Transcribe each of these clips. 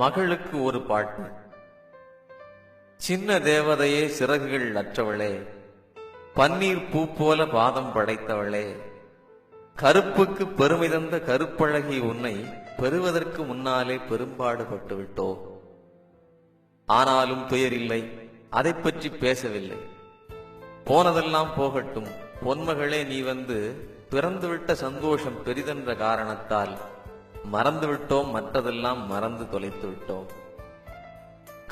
மகளுக்கு ஒரு பாட்டு. சின்ன தேவதையே, சிறகுகள் அற்றவளே, பன்னீர் பூ போல பாதம் படைத்தவளே, கருப்புக்கு பெருமை தந்த கருப்பழகி உன்னை பெறுவதற்கு முன்னாலே பெரும்பாடுபட்டு விட்டோ. ஆனாலும் துயரில்லை, அதை பற்றி பேசவில்லை. போனதெல்லாம் போகட்டும், பொன்மகளே, நீ வந்து பிறந்துவிட்ட சந்தோஷம் பெரிதென்ற காரணத்தால் மறந்துவிட்டோம், மற்றதெல்லாம் மறந்து தொலைத்து விட்டோம்.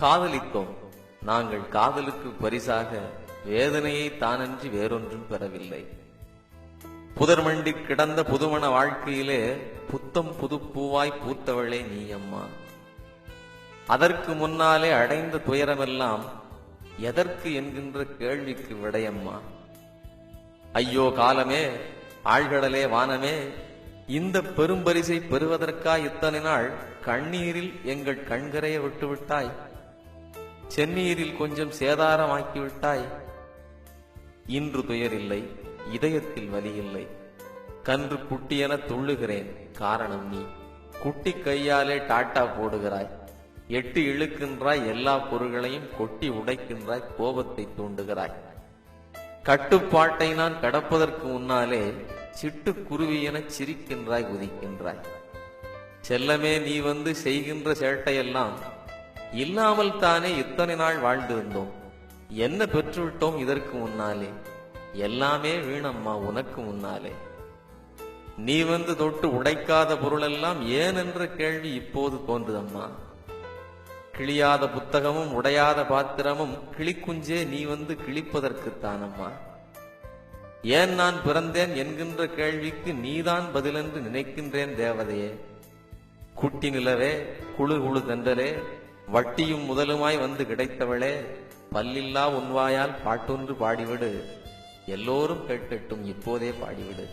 காதலித்தோம், நாங்கள் காதலுக்கு பரிசாக வேதனையை தானன்றி வேறொன்றும் பெறவில்லை. புதர்மண்டி கிடந்த புதுமண வாழ்க்கையிலே புத்தம் புது பூவாய் பூத்தவளே நீ அம்மா. அதற்கு முன்னாலே அடைந்த துயரமெல்லாம் எதற்கு என்கின்ற கேள்விக்கு விடையம்மா. ஐயோ காலமே, ஆழ்கடலே, வானமே, இந்த பெரும்பரிசை பெறுவதற்கா இத்தனை நாள் கண்ணீரில் எங்கள் கண்கரைய விட்டுவிட்டாய், செந்நீரில் கொஞ்சம் சேதாரமாக்கிவிட்டாய். இன்று துயரில்லை, இதயத்தில் வலியில்லை. கன்று குட்டியென துள்ளுகிறேன், காரணம் நீ. குட்டி கையாலே டாட்டா போடுகிறாய், எட்டி இழுக்கின்றாய், எல்லா பொருள்களையும் கொட்டி உடைக்கின்றாய், கோபத்தை தூண்டுகிறாய். கட்டுப்பாட்டை நான் கடப்பதற்கு முன்னாலே சிட்டுக்குருவி என சிரிக்கின்றாய், குதிக்கின்றாய். செல்லமே, நீ வந்து செய்கின்ற சேட்டையெல்லாம் இல்லாமல் தானே இத்தனை நாள் வாழ்ந்திருந்தோம். என்ன பெற்றுவிட்டோம் இதற்கு முன்னாலே? எல்லாமே வீணம்மா உனக்கு முன்னாலே. நீ வந்து தொட்டு உடைக்காத பொருளெல்லாம் ஏன் என்ற கேள்வி இப்போது தோன்றுதம்மா. கிளியாத புத்தகமும் உடையாத பாத்திரமும் கிளிக்குஞ்சே நீ வந்து கிழிப்பதற்குத்தானம்மா. ஏன் நான் பிறந்தேன் என்கின்ற கேள்விக்கு நீதான் பதிலென்று நினைக்கின்றேன் தேவதையே. குட்டி நிலவே, குழு குழு தென்றலே, வட்டியும் முதலுமாய் வந்து கிடைத்தவளே, பல்லில்லா உன்வாயால் பாட்டொன்று பாடிவிடு, எல்லோரும் கேட்கட்டும், இப்போதே பாடிவிடு.